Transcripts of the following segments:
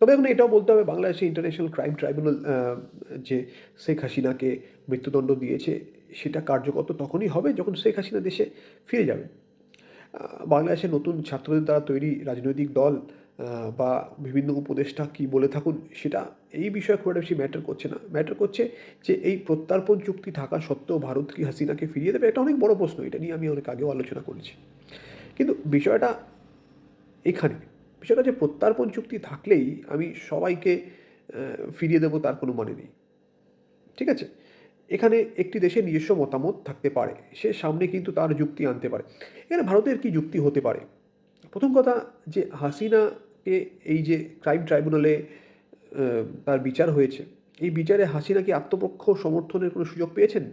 তবে এখন এটাও বলতে হবে বাংলাদেশে ইন্টারন্যাশনাল ক্রাইম ট্রাইব্যুনাল যে শেখ হাসিনাকে মৃত্যুদণ্ড দিয়েছে সেটা কার্যকর তখনই হবে যখন শেখ হাসিনা দেশে ফিরে যাবে। বাংলাদেশের নতুন ছাত্রদের দ্বারা তৈরি রাজনৈতিক দল বা বিভিন্ন উপদেষ্টা কী বলে থাকুন সেটা এই বিষয়ে খুব একটা বেশি ম্যাটার করছে না। ম্যাটার করছে যে এই প্রত্যর্পণ চুক্তি থাকা সত্ত্বেও ভারত কি হাসিনাকে ফিরিয়ে দেবে? এটা অনেক বড় প্রশ্ন। এটা নিয়ে আমি অনেক আগেও আলোচনা করেছি। কিন্তু বিষয়টা এখানে, বিষয়টা যে প্রত্যর্পণ চুক্তি থাকলেই আমি সবাইকে ফিরিয়ে দেবো তার কোনো মানে নেই। ঠিক আছে? এখানে একটি দেশের নিজস্ব মতামত থাকতে পারে। সে সামনে কিন্তু তার যুক্তি আনতে পারে। এখানে ভারতের কি যুক্তি হতে পারে? প্রথম কথা যে হাসিনাকে এই যে ক্রাইম ট্রাইব্যুনালে তার বিচার হয়েছে, এই বিচারে হাসিনা কি আত্মপক্ষ সমর্থনের কোনো সুযোগ পেয়েছেন?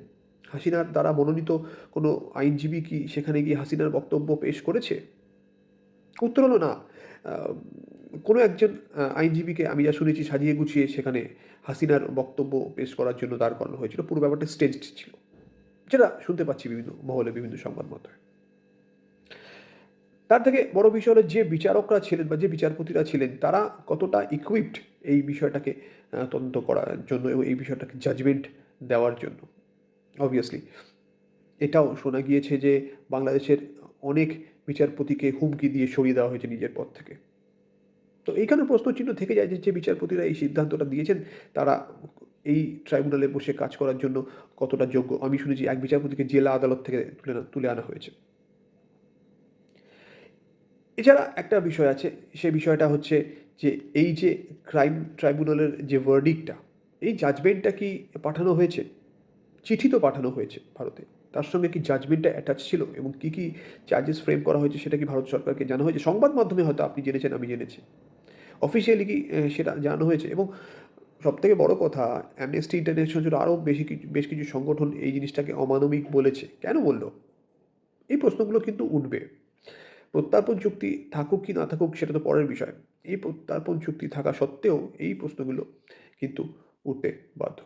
হাসিনার দ্বারা মনোনীত কোনো আইনজীবী কি সেখানে গিয়ে হাসিনার বক্তব্য পেশ করেছে? উত্তর হলো না। আ কোনো একজন আইনজীবীকে আমি যা শুনেছি সাজিয়ে গুছিয়ে সেখানে হাসিনার বক্তব্য পেশ করার জন্য দাঁড় করানো হয়েছিল। পুরো ব্যাপারটা স্টেজড ছিল। যেটা শুনতে পাচ্ছি বিভিন্ন মহলে, বিভিন্ন সংবাদ মাধ্যমে। তার থেকে বড় বিষয় হলো যে বিচারকরা ছিলেন বা যে বিচারপতিরা ছিলেন তারা কতটা ইকুইপড এই বিষয়টাকে তদন্ত করার জন্য এবং এই বিষয়টাকে জাজমেন্ট দেওয়ার জন্য। অবভিয়াসলি এটাও শোনা গিয়েছে যে বাংলাদেশের অনেক বিচারপতিকে হুমকি দিয়ে সরিয়ে দেওয়া হয়েছে নিজের পদ থেকে। তো এইখানে প্রশ্নচিহ্ন থেকে যায় যে বিচারপতিরা এই সিদ্ধান্তটা দিয়েছেন তারা এই ট্রাইব্যুনালে বসে কাজ করার জন্য কতটা যোগ্য। আমি শুনেছি এক বিচারপতিকে জেলা আদালত থেকে তুলে আনা হয়েছে। এছাড়া একটা বিষয় আছে, সে বিষয়টা হচ্ছে যে এই যে ক্রাইম ট্রাইব্যুনালের যে ভার্ডিক্টটা, এই জাজমেন্টটা কি পাঠানো হয়েছে? চিঠি তো পাঠানো হয়েছে ভারতে। তার সঙ্গে কি জাজমেন্টটা অ্যাটাচ ছিল এবং কী চার্জেস ফ্রেম করা হয়েছে সেটা কি ভারত সরকারকে জানানো হয়েছে? সংবাদ মাধ্যমে হয়তো আপনি জেনেছেন, আমি জেনেছি। অফিসিয়ালি কি সেটা জানানো হয়েছে? এবং সবথেকে বড় কথা, অ্যামনেস্টি ইন্টারন্যাশনাল জন্য আরও বেশ কিছু সংগঠন এই জিনিসটাকে অমানবিক বলেছে। কেন বলল? এই প্রশ্নগুলো কিন্তু উঠবে। প্রত্যর্পণ চুক্তি থাকুক কি না থাকুক সেটা তো পরের বিষয়। এই প্রত্যর্পণ চুক্তি থাকা সত্ত্বেও এই প্রশ্নগুলো কিন্তু উঠতে বাধ্য।